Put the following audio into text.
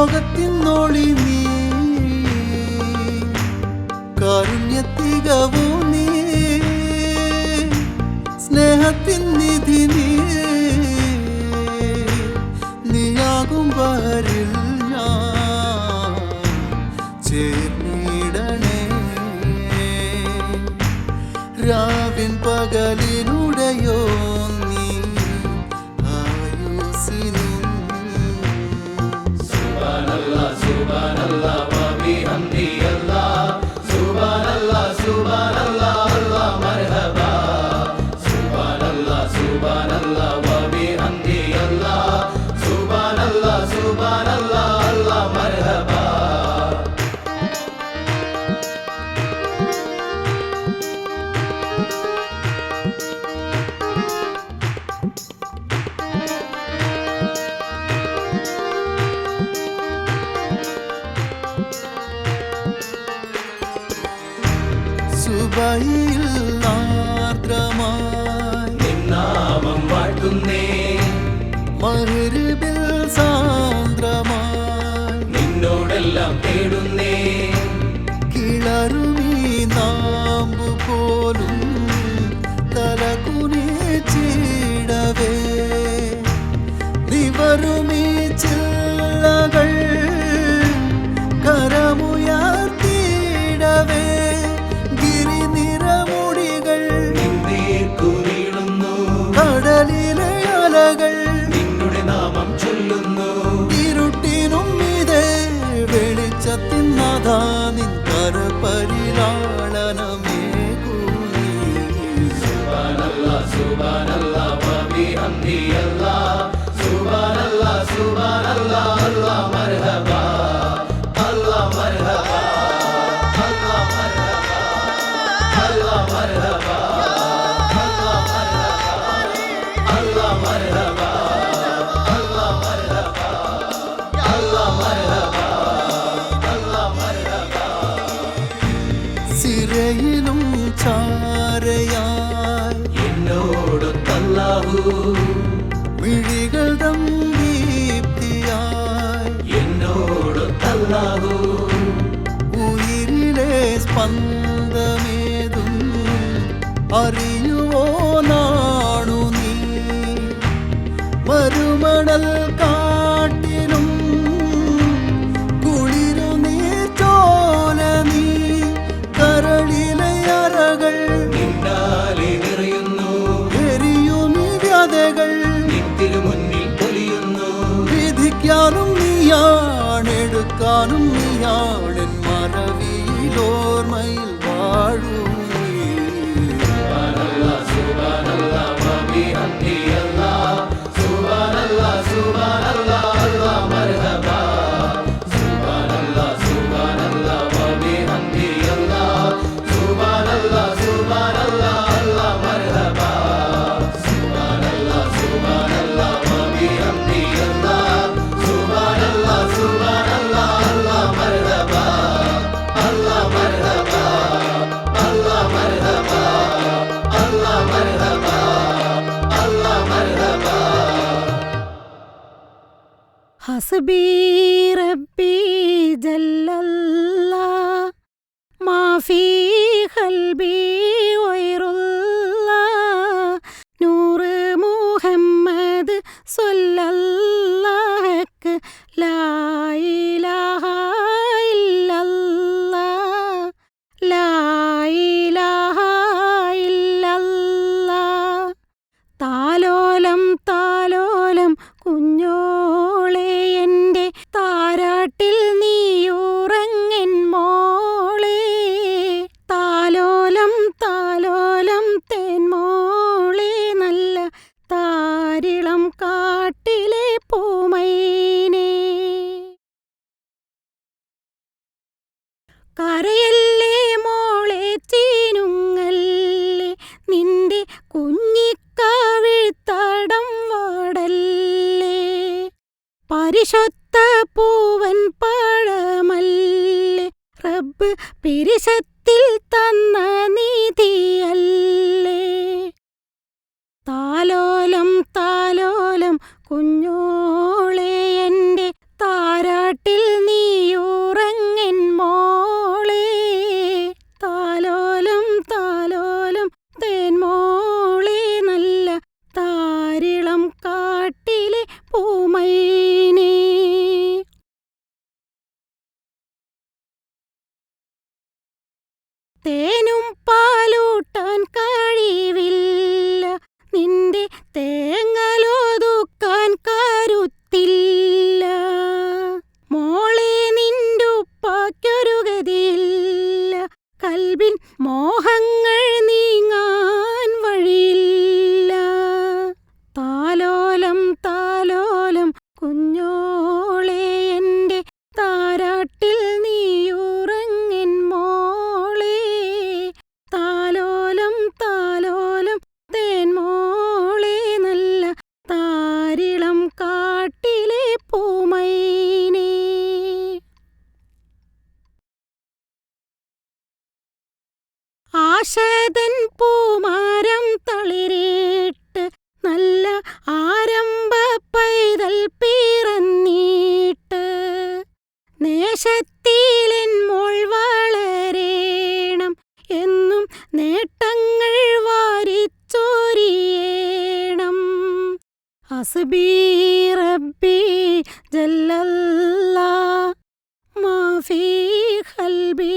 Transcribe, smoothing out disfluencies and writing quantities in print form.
ലോകത്തിനൊളി നീ കാരുണ്യത്തികവൂ നീ സ്നേഹത്തിൻ നിധി നീയാകും വരിൽ ഞാൻ ചേർന്നിടണേ രാവിൻ പകലിനുടയോ നീ ആയുസിനും സുബ്ഹാനല്ലാഹ് സുബ്ഹാനല്ലാഹ് വബിഹംദി അല്ലാഹ് സുബ്ഹാനല്ലാഹ് സുബ്ഹാനല്ലാഹ് അല്ലാഹ് മർഹബാ സുബ്ഹാനല്ലാഹ് സുബ്ഹാനല്ലാഹ് വബിഹംദി അല്ലാഹ് സുബ്ഹാനല്ലാഹ് സുബ്ഹാനല്ലാഹ് അല്ലാഹ് മർഹബാ സുബഹിയിൽ ആർദ്രമായി നിന്നാമം വാഴ്ത്തുന്നേ മഗ്‌രിബിൽ സാന്ദ്രമായി നിന്നോടെല്ലാം തേടുന്നേ കിളറുമീ നാമ്പു പോലും തലകുനിച്ചിടവേ നിവരുമീ ചില്ലകൾ കരമുയർത്തിയിടവേ കടലിലെ അലകൾ നിന്നുടെ നാമം ചൊല്ലുന്നു ഇരുട്ടിനും ഇതേ വെളിച്ചത്തിൻ നാഥാ നിൻ കരപരിലാളനമേകൂനി സുബ്ഹാനല്ലാഹ് സുബ്ഹാനല്ലാഹ് വബിഹംദി അല്ലാഹ് സുബ്ഹാനല്ലാഹ് സുബ്ഹാനല്ലാഹ് അല്ലാഹ് മർഹബാ അല്ലാഹ് മർഹബാ അല്ലാഹ് മർഹബാ അല്ലാഹ് മർഹബാ സിരയിലും ചാരയായി എന്നോടൊത്തല്ലാഹു മിഴികൾ തം ദീപ്തിയായി എന്നോടൊത്തല്ലാഹു ഉയിരിലെ സ്പന്ദമേതും അറിയുവോ നാണു നീ മരുമണൽ കാട്ടിലും കുളിരു നീർച്ചോല നീ കരളിലെ അറകൾ നിന്നാലെ നിറയുന്നു എരിയുമീ വ്യതകൾ നിത്തിനു മുന്നിൽ പൊലിയുന്നു വിധിക്കാനും നീയാണെടുക്കാനും നീയാണെൻ മറവിയിലോർമ്മയിൽ വാഴൂ ഹസ്ബി റബ്ബി ജല്ലല്ലാഹ് മാഫി ഖൽബി വൈറുല്ലാഹ് നൂറ് മുഹമ്മദ് സ്വല്ലല്ലാഹ് ലാ ഇലാഹ ഇല്ലല്ലാഹ് ലാ ഇലാഹ ഇല്ലല്ലാഹ് താലോലം താലോലം കുഞ്ഞോളെ എൻ്റെ താരാട്ടിൽ നീയുറങ്ങൻ മോളെ താലോലം താലോലം തേൻമോളെ നല്ല താരിളം കാട്ടിലെ പൂമൈനെ കരയല്ലേ മോളെ ചീനുങ്ങല്ലേ നിന്റെ കുഞ്ഞിക്കാവിഴ്ത്തടം വാടല്ലേ പരിശുദ്ധ പൂവൻ പഴമല്ലേ റബ്ബ് പിരിശത്തിൽ തന്ന നീതിയല്ലേ താലോലം താലോലം കുഞ്ഞോളെ എൻ്റെ താരാട്ടിൽ തേനും പാലൂട്ടാൻ കഴിവില്ല, നിന്റെ തേങ്ങലൊതുക്കാൻ കരുത്തില്ല. മോളെ നിന്റുപ്പാക്കൊരു ഗതിയില്ല, കൽബിൻ മോഹങ്ങൾ നീങ്ങാൻ വഴിയില്ല. താലോലം താലോലം കുഞ്ഞോളെ എൻ്റെ താരാട്ടിൽ നീയുറങ്ങൻ മോളെ. താലോലം താലോലം തേൻമോളെ നല്ല താരിളം കാട്ടിലെ പൂമൈനേ. ആശതൻ പൂമാരം തളിരിട്ട് നല്ല ആരംഭ പൈതൽ പിറന്നീട്ട്, നേശത്തിലെൻ മോൾ വളരേണം എന്നും നേട്ടങ്ങൾ വാരിച്ചൊരിയേണം. ഹസ്ബി റബ്ബി ജല്ലല്ലാ മാഫി ഖൽബി